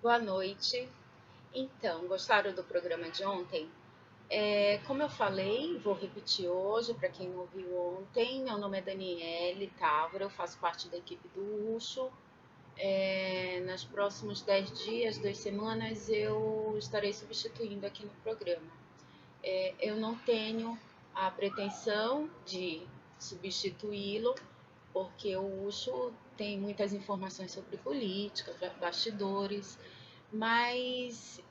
Boa noite. Então, gostaram do programa de ontem? Como eu falei, vou repetir hoje para quem não ouviu ontem. Meu nome é Daniele Távora, eu faço parte da equipe do UXO. Nos próximos 10 dias, 2 semanas, eu estarei substituindo aqui no programa. Eu não tenho a pretensão de substituí-lo, porque o UXO tem muitas informações sobre política, bastidores, mas,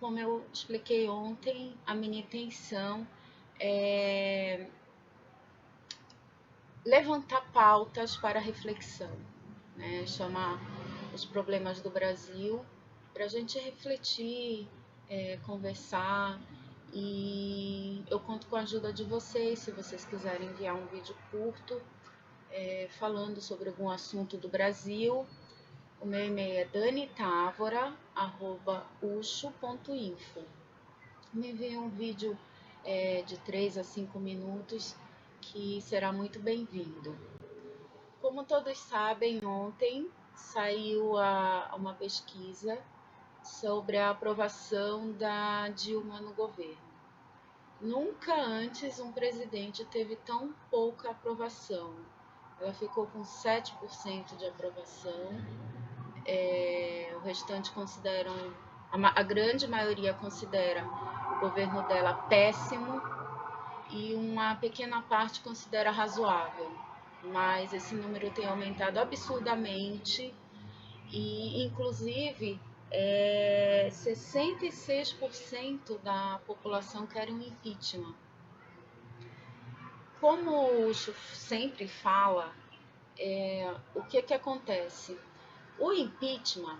como eu expliquei ontem, a minha intenção é levantar pautas para reflexão, né? Chamar os problemas do Brasil para a gente refletir, conversar. E eu conto com a ajuda de vocês, se vocês quiserem enviar um vídeo curto, falando sobre algum assunto do Brasil. O meu e-mail é danitavora@ucho.info. Me envie um vídeo de 3 a 5 minutos que será muito bem-vindo. Como todos sabem, ontem saiu uma pesquisa sobre a aprovação da Dilma no governo. Nunca antes um presidente teve tão pouca aprovação. Ela ficou com 7% de aprovação. O restante consideram, a grande maioria considera o governo dela péssimo e uma pequena parte considera razoável. Mas esse número tem aumentado absurdamente e, inclusive, 66% da população quer um impeachment. Como o Ucho sempre fala, o que acontece? O impeachment,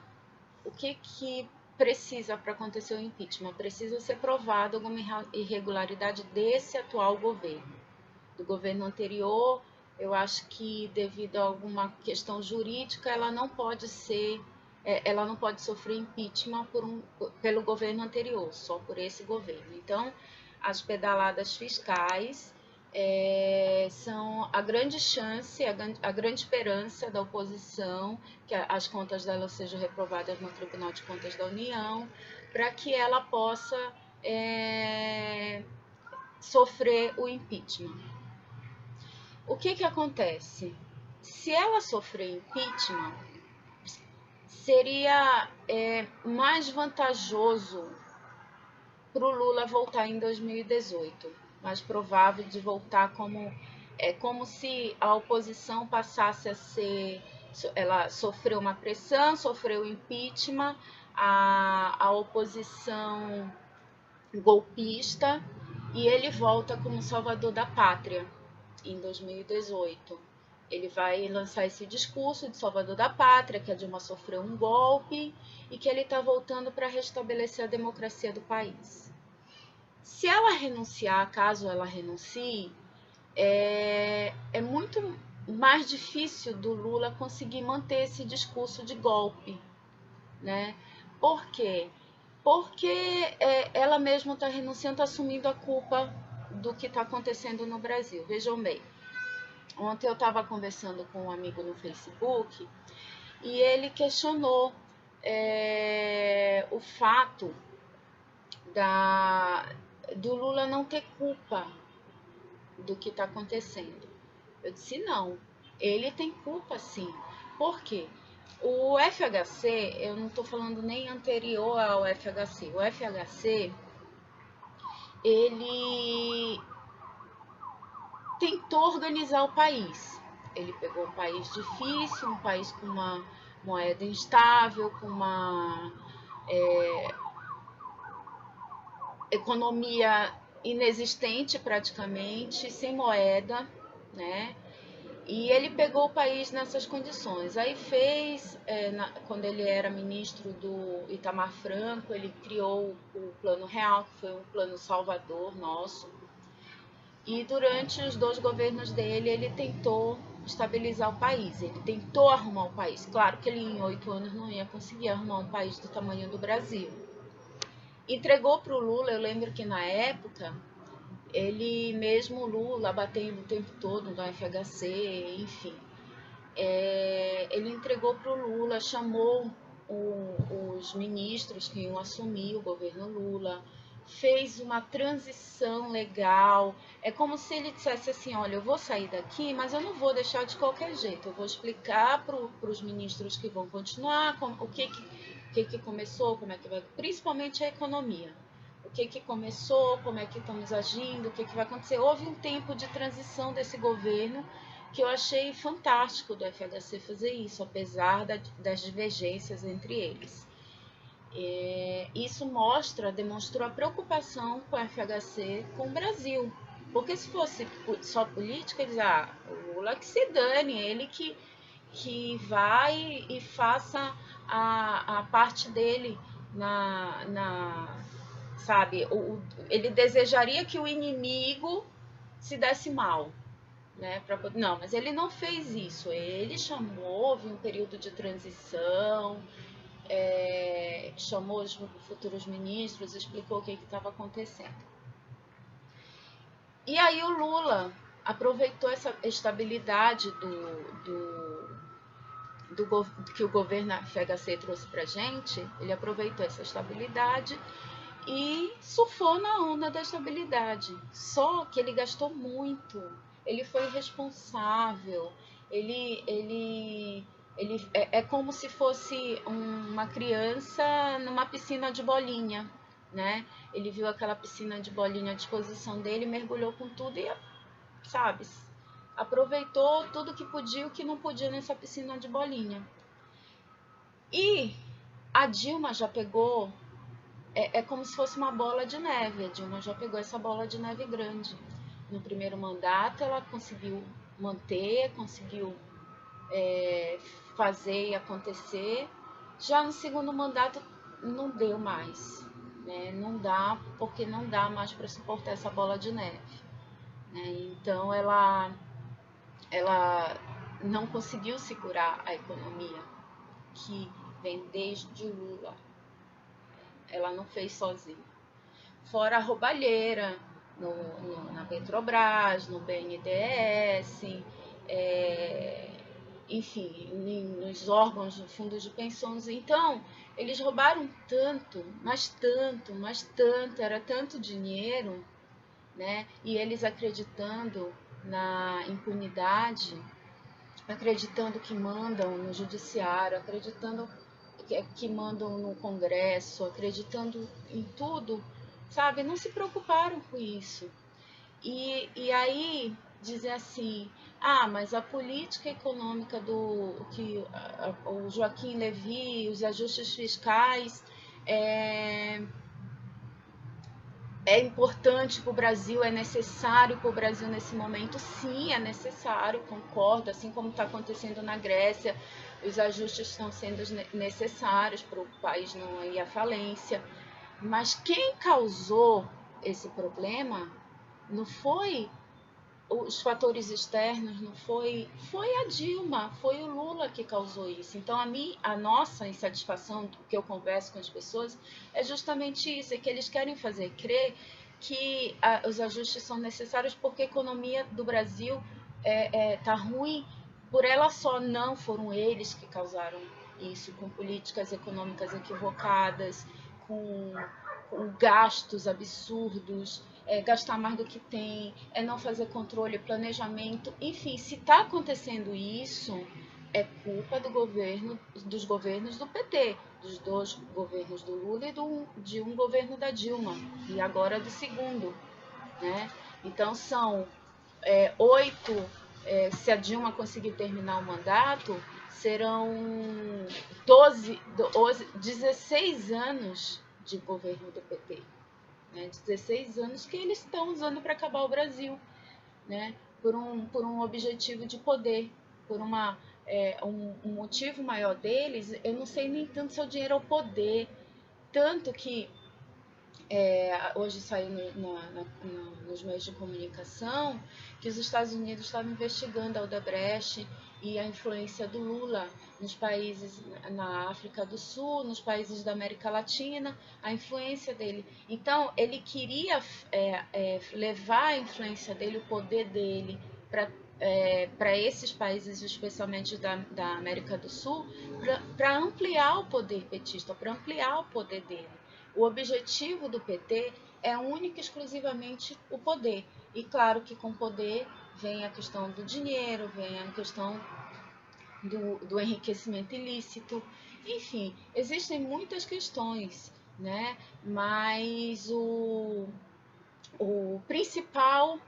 o que precisa para acontecer o impeachment? Precisa ser provada alguma irregularidade desse atual governo. Do governo anterior, eu acho que devido a alguma questão jurídica, ela não pode sofrer impeachment pelo governo anterior, só por esse governo. Então, as pedaladas fiscais são a grande chance, a grande esperança da oposição, que as contas dela sejam reprovadas no Tribunal de Contas da União, para que ela possa sofrer o impeachment. O que acontece? Se ela sofrer impeachment, seria mais vantajoso para o Lula voltar em 2018. Mais provável de voltar como se a oposição passasse a ser. Ela sofreu uma pressão, sofreu impeachment, a oposição golpista, e ele volta como salvador da pátria em 2018. Ele vai lançar esse discurso de salvador da pátria, que a Dilma sofreu um golpe e que ele está voltando para restabelecer a democracia do país. Se ela renunciar, caso ela renuncie, é muito mais difícil do Lula conseguir manter esse discurso de golpe, né? Por quê? Porque ela mesma está renunciando, está assumindo a culpa do que está acontecendo no Brasil. Vejam bem, ontem eu estava conversando com um amigo no Facebook e ele questionou o fato do Lula não ter culpa do que está acontecendo. Eu disse, não, ele tem culpa sim. Por quê? O FHC, eu não estou falando nem anterior ao FHC, o FHC, ele tentou organizar o país. Ele pegou um país difícil, um país com uma moeda instável, com uma economia inexistente praticamente, sem moeda, né? E ele pegou o país nessas condições. Aí quando ele era ministro do Itamar Franco, ele criou o Plano Real, que foi um plano salvador nosso. E durante os 2 governos dele, ele tentou estabilizar o país, ele tentou arrumar o país. Claro que ele em 8 anos não ia conseguir arrumar um país do tamanho do Brasil. Entregou para o Lula, eu lembro que na época, ele mesmo, Lula, batendo o tempo todo no FHC, enfim. Ele entregou para o Lula, chamou os ministros que iam assumir o governo Lula, fez uma transição legal. É como se ele dissesse assim, olha, eu vou sair daqui, mas eu não vou deixar de qualquer jeito. Eu vou explicar para os ministros que vão continuar o que começou, como é que vai, principalmente a economia. O que começou, como é que estamos agindo, o que vai acontecer. Houve um tempo de transição desse governo que eu achei fantástico do FHC fazer isso, apesar das divergências entre eles. Isso demonstrou a preocupação com o FHC com o Brasil. Porque se fosse só política, eles o Lula que se dane, ele que vai e faça a parte dele sabe, ele desejaria que o inimigo se desse mal. Né, não, mas ele não fez isso. Ele houve um período de transição, chamou os futuros ministros, explicou o que estava acontecendo. E aí o Lula aproveitou essa estabilidade que o governo FHC trouxe para a gente, ele aproveitou essa estabilidade e surfou na onda da estabilidade. Só que ele gastou muito, ele foi irresponsável, é como se fosse uma criança numa piscina de bolinha, né? Ele viu aquela piscina de bolinha à disposição dele, mergulhou com tudo e, sabe, aproveitou tudo que podia e o que não podia nessa piscina de bolinha. E a Dilma já pegou, é como se fosse uma bola de neve, a Dilma já pegou essa bola de neve grande. No primeiro mandato ela conseguiu manter, conseguiu fazer e acontecer. Já no segundo mandato não deu mais, né? Não dá, porque não dá mais para suportar essa bola de neve, né? Então ela não conseguiu segurar a economia que vem desde Lula. Ela não fez sozinha. Fora a roubalheira na Petrobras, no BNDES, enfim, nos órgãos do fundo de pensões. Então, eles roubaram tanto, mas tanto, era tanto dinheiro, né? E eles acreditando na impunidade, acreditando que mandam no judiciário, acreditando que mandam no Congresso, acreditando em tudo, sabe? Não se preocuparam com isso. E aí dizer assim, mas a política econômica o Joaquim Levy, os ajustes fiscais, é importante para o Brasil, é necessário para o Brasil nesse momento. Sim, é necessário, concordo, assim como está acontecendo na Grécia, os ajustes estão sendo necessários para o país não ir à falência. Mas quem causou esse problema não foi os fatores externos, não foi a Dilma, foi o Lula que causou isso. Então a nossa insatisfação, do que eu converso com as pessoas, é justamente isso, é que eles querem fazer crer que os ajustes são necessários porque a economia do Brasil tá ruim por ela só. Não, foram eles que causaram isso, com políticas econômicas equivocadas, com gastos absurdos, gastar mais do que tem, não fazer controle, planejamento, enfim, se está acontecendo isso, é culpa dos governos do PT, dos dois governos do Lula e de um governo da Dilma, e agora do segundo, né? Então são 8, se a Dilma conseguir terminar o mandato, serão 16 anos de governo do PT. Né, 16 anos que eles estão usando para acabar o Brasil, né, por um objetivo de poder, por um motivo maior deles. Eu não sei nem tanto se é o dinheiro ou o poder, tanto que hoje saiu nos meios de comunicação que os Estados Unidos estavam investigando a Odebrecht e a influência do Lula nos países, na África do Sul, nos países da América Latina, a influência dele. Então, ele queria levar a influência dele, o poder dele, para para esses países, especialmente da América do Sul, para ampliar o poder petista, para ampliar o poder dele. O objetivo do PT é único e exclusivamente o poder. E claro que com poder vem a questão do dinheiro, vem a questão do enriquecimento ilícito, enfim, existem muitas questões, né? Mas o principal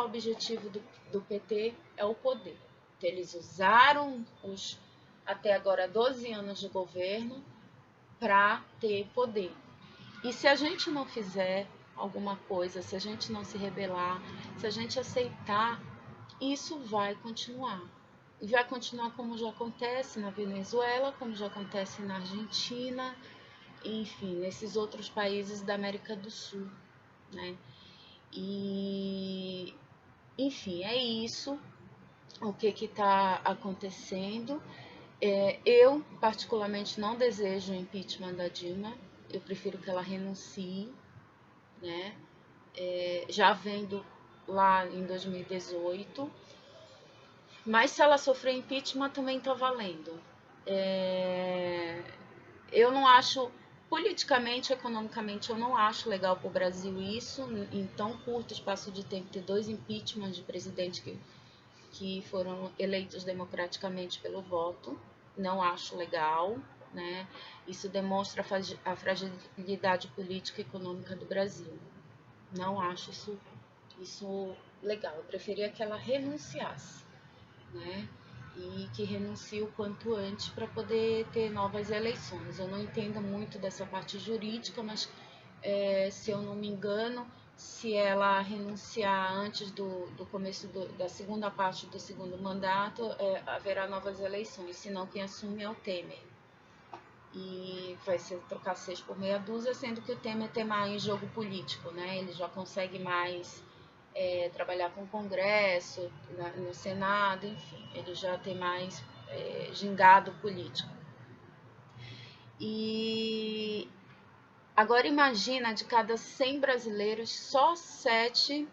objetivo do PT é o poder. Então, eles usaram os até agora 12 anos de governo para ter poder. E se a gente não fizer alguma coisa, se a gente não se rebelar, se a gente aceitar, isso vai continuar. E vai continuar como já acontece na Venezuela, como já acontece na Argentina, enfim, nesses outros países da América do Sul, né? E, enfim, é isso o que está acontecendo. Eu, particularmente, não desejo o impeachment da Dilma, eu prefiro que ela renuncie, né? Já vendo lá em 2018, mas se ela sofrer impeachment também está valendo. Eu não acho, politicamente, economicamente, eu não acho legal para o Brasil isso, em tão curto espaço de tempo, ter 2 impeachments de presidente que foram eleitos democraticamente pelo voto. Não acho legal, né? Isso demonstra a fragilidade política e econômica do Brasil. Não acho isso legal. Eu preferia que ela renunciasse, né? E que renuncie o quanto antes para poder ter novas eleições. Eu não entendo muito dessa parte jurídica, mas se eu não me engano, se ela renunciar antes do começo da segunda parte do segundo mandato, haverá novas eleições, senão quem assume é o Temer. E vai ser trocar 6 por meia dúzia, sendo que o Temer tem mais jogo político, né? Ele já consegue mais trabalhar com o Congresso, no Senado, enfim, ele já tem mais gingado político. E agora imagina, de cada 100 brasileiros, só 7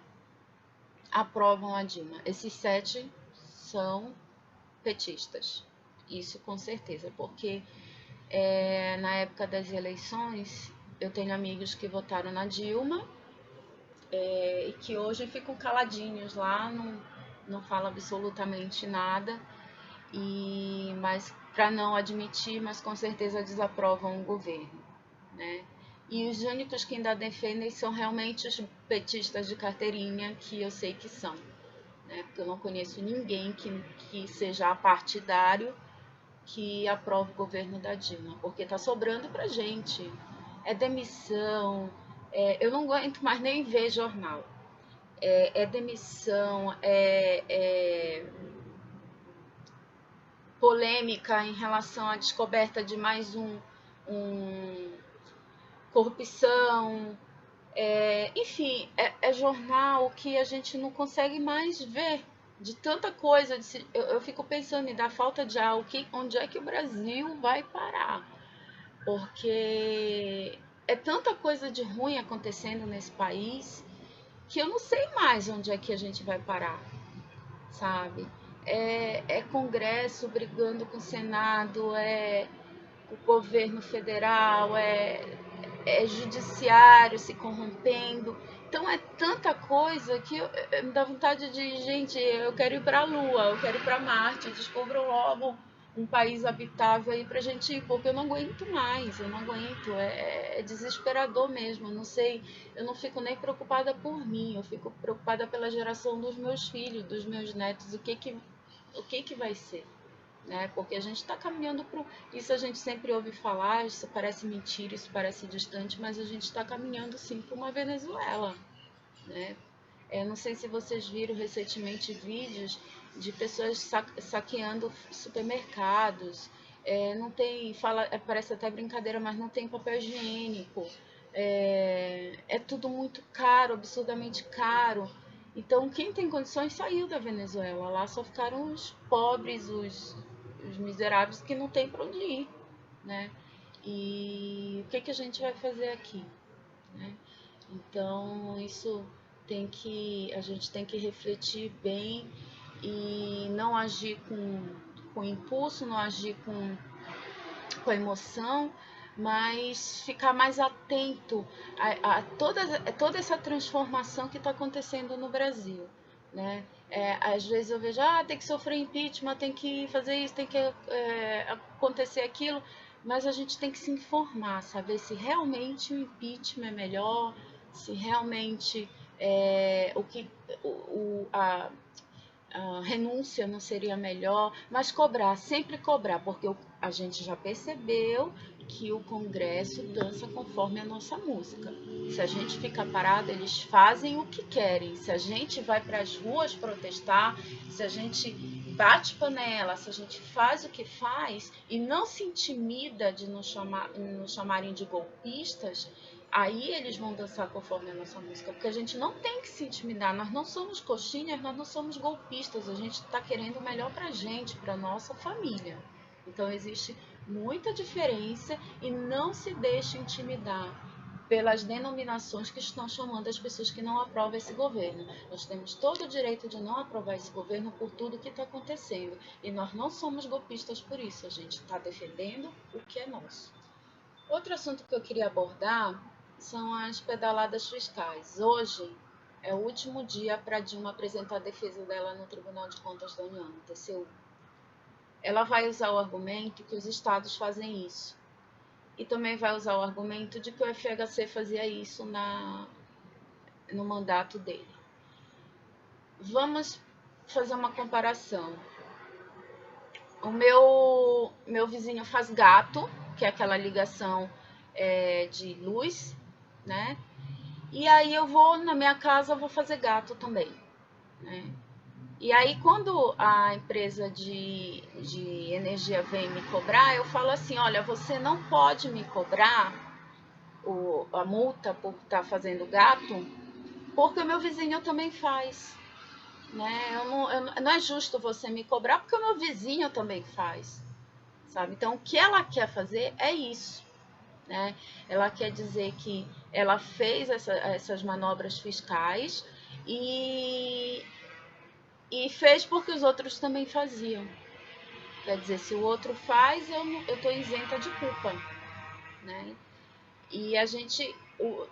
aprovam a Dilma. Esses 7 são petistas, isso com certeza, porque na época das eleições eu tenho amigos que votaram na Dilma e que hoje ficam caladinhos lá, não falam absolutamente nada, mas para não admitir, mas com certeza desaprovam o governo, né? E os únicos que ainda defendem são realmente os petistas de carteirinha, que eu sei que são, né? Porque eu não conheço ninguém que seja partidário que aprove o governo da Dilma, porque está sobrando para gente. É demissão, eu não aguento mais nem ver jornal. Demissão, polêmica em relação à descoberta de mais um corrupção, enfim, é jornal que a gente não consegue mais ver, de tanta coisa. Eu fico pensando em dar falta de ar, onde é que o Brasil vai parar? Porque é tanta coisa de ruim acontecendo nesse país que eu não sei mais onde é que a gente vai parar, sabe? É Congresso brigando com o Senado, é o governo federal, é judiciário se corrompendo. Então é tanta coisa que me dá vontade de, gente, eu quero ir para a Lua, eu quero ir para Marte, descubram logo um país habitável aí pra gente ir, porque eu não aguento mais, eu não aguento, é desesperador mesmo, eu não sei, eu não fico nem preocupada por mim, eu fico preocupada pela geração dos meus filhos, dos meus netos, o que vai ser, né? Porque a gente está caminhando para isso, a gente sempre ouve falar, isso parece mentira, isso parece distante, mas a gente está caminhando sim para uma Venezuela, né? Não sei se vocês viram recentemente vídeos de pessoas saqueando supermercados. Não tem, parece até brincadeira, mas não tem papel higiênico. É tudo muito caro, absurdamente caro. Então, quem tem condições saiu da Venezuela. Lá só ficaram os pobres, os miseráveis que não tem para onde ir, né? E o que a gente vai fazer aqui, né? Então, isso a gente tem que refletir bem e não agir com impulso, não agir com emoção, mas ficar mais atento a toda essa transformação que está acontecendo no Brasil, né? Às vezes eu vejo, tem que sofrer impeachment, tem que fazer isso, tem que acontecer aquilo, mas a gente tem que se informar, saber se realmente o impeachment é melhor, se realmente a renúncia não seria melhor, mas cobrar, sempre cobrar, porque a gente já percebeu que o Congresso dança conforme a nossa música. Se a gente fica parado, eles fazem o que querem. Se a gente vai para as ruas protestar, se a gente bate panela, se a gente faz o que faz e não se intimida de nos chamarem de golpistas, aí eles vão dançar conforme a nossa música, porque a gente não tem que se intimidar, nós não somos coxinhas, nós não somos golpistas, a gente está querendo o melhor para a gente, para a nossa família. Então existe muita diferença e não se deixe intimidar pelas denominações que estão chamando as pessoas que não aprovam esse governo. Nós temos todo o direito de não aprovar esse governo por tudo que está acontecendo. E nós não somos golpistas por isso, a gente está defendendo o que é nosso. Outro assunto que eu queria abordar são as pedaladas fiscais. Hoje é o último dia para Dilma apresentar a defesa dela no Tribunal de Contas da União, no TCU. Ela vai usar o argumento que os estados fazem isso. E também vai usar o argumento de que o FHC fazia isso no mandato dele. Vamos fazer uma comparação. O meu vizinho faz gato, que é aquela ligação de luz, né? E aí eu vou na minha casa, vou fazer gato também, né? E aí quando a empresa de energia vem me cobrar, eu falo assim, olha, você não pode me cobrar a multa por estar fazendo gato, porque o meu vizinho também faz, né? Não é justo você me cobrar, porque o meu vizinho também faz, sabe? Então o que ela quer fazer é isso. Né? Ela quer dizer que ela fez essas manobras fiscais e fez porque os outros também faziam. Quer dizer, se o outro faz, eu estou isenta de culpa. Né? E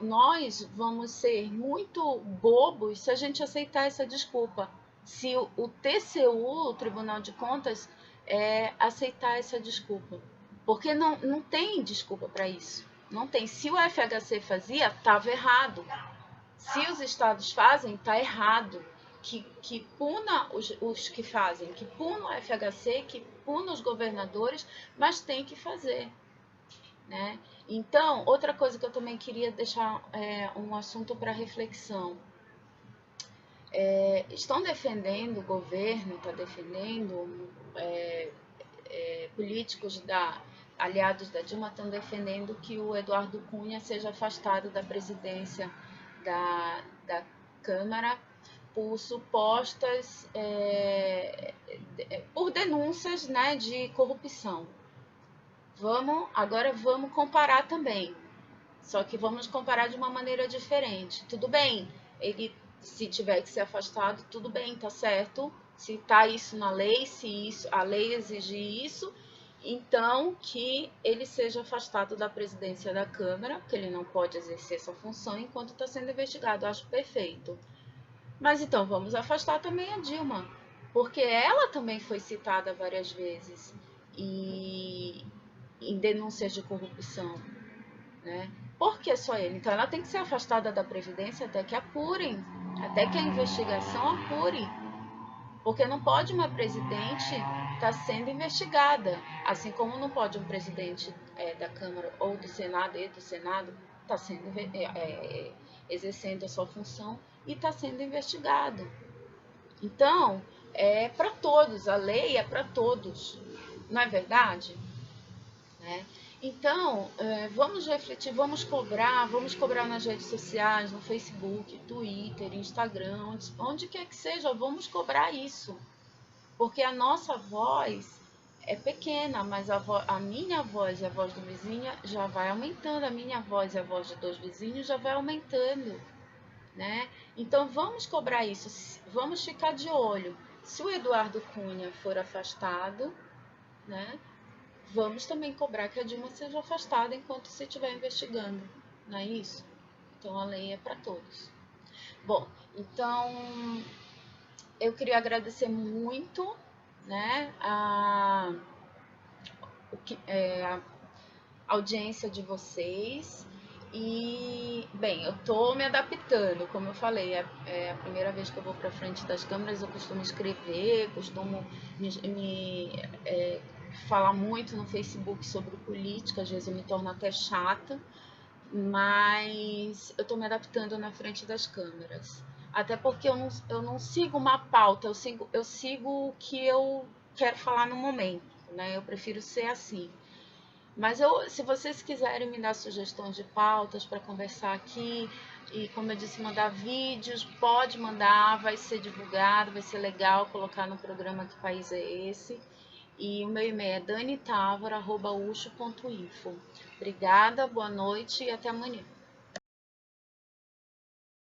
nós vamos ser muito bobos se a gente aceitar essa desculpa. Se o TCU, o Tribunal de Contas, aceitar essa desculpa. Porque não tem desculpa para isso. Não tem. Se o FHC fazia, estava errado. Se os estados fazem, está errado. Que puna os que fazem, que puna o FHC, que puna os governadores, mas tem que fazer. Né? Então, outra coisa que eu também queria deixar um assunto para reflexão. Estão defendendo, o governo está defendendo, políticos aliados da Dilma estão defendendo que o Eduardo Cunha seja afastado da presidência da Câmara por supostas, por denúncias, né, de corrupção. Agora vamos comparar também. Só que vamos comparar de uma maneira diferente. Tudo bem, ele, se tiver que ser afastado, tudo bem, tá certo. Se tá isso na lei, a lei exige isso, então que ele seja afastado da presidência da Câmara, porque ele não pode exercer essa função enquanto está sendo investigado. Eu acho perfeito. Mas então vamos afastar também a Dilma, porque ela também foi citada várias vezes em denúncias de corrupção, né? Por que só ele? Então ela tem que ser afastada da Previdência até que apurem, até que a investigação apure. Porque não pode uma presidente estar sendo investigada, assim como não pode um presidente da Câmara ou do Senado estar sendo exercendo a sua função e está sendo investigado. Então, é para todos, a lei é para todos, não é verdade? Né? Então, vamos refletir, vamos cobrar nas redes sociais, no Facebook, Twitter, Instagram, onde quer que seja, vamos cobrar isso. Porque a nossa voz é pequena, mas a minha voz e a voz do vizinho já vai aumentando, a minha voz e a voz de dois vizinhos já vai aumentando. Né? Então vamos cobrar isso, vamos ficar de olho. Se o Eduardo Cunha for afastado, né, vamos também cobrar que a Dilma seja afastada enquanto se estiver investigando, não é isso? Então a lei é para todos. Bom, então eu queria agradecer muito, né, a audiência de vocês. E, bem, eu tô me adaptando, como eu falei, é a primeira vez que eu vou para frente das câmeras. Eu costumo escrever, costumo falar muito no Facebook sobre política, às vezes eu me torno até chata, mas eu tô me adaptando na frente das câmeras. Até porque eu não sigo uma pauta, eu sigo o que eu quero falar no momento, né? Eu prefiro ser assim. Mas se vocês quiserem me dar sugestões de pautas para conversar aqui, e como eu disse, mandar vídeos, pode mandar, vai ser divulgado, vai ser legal colocar no programa Que País é Esse. E o meu e-mail é danitavora@ucho.info. Obrigada, boa noite e até amanhã.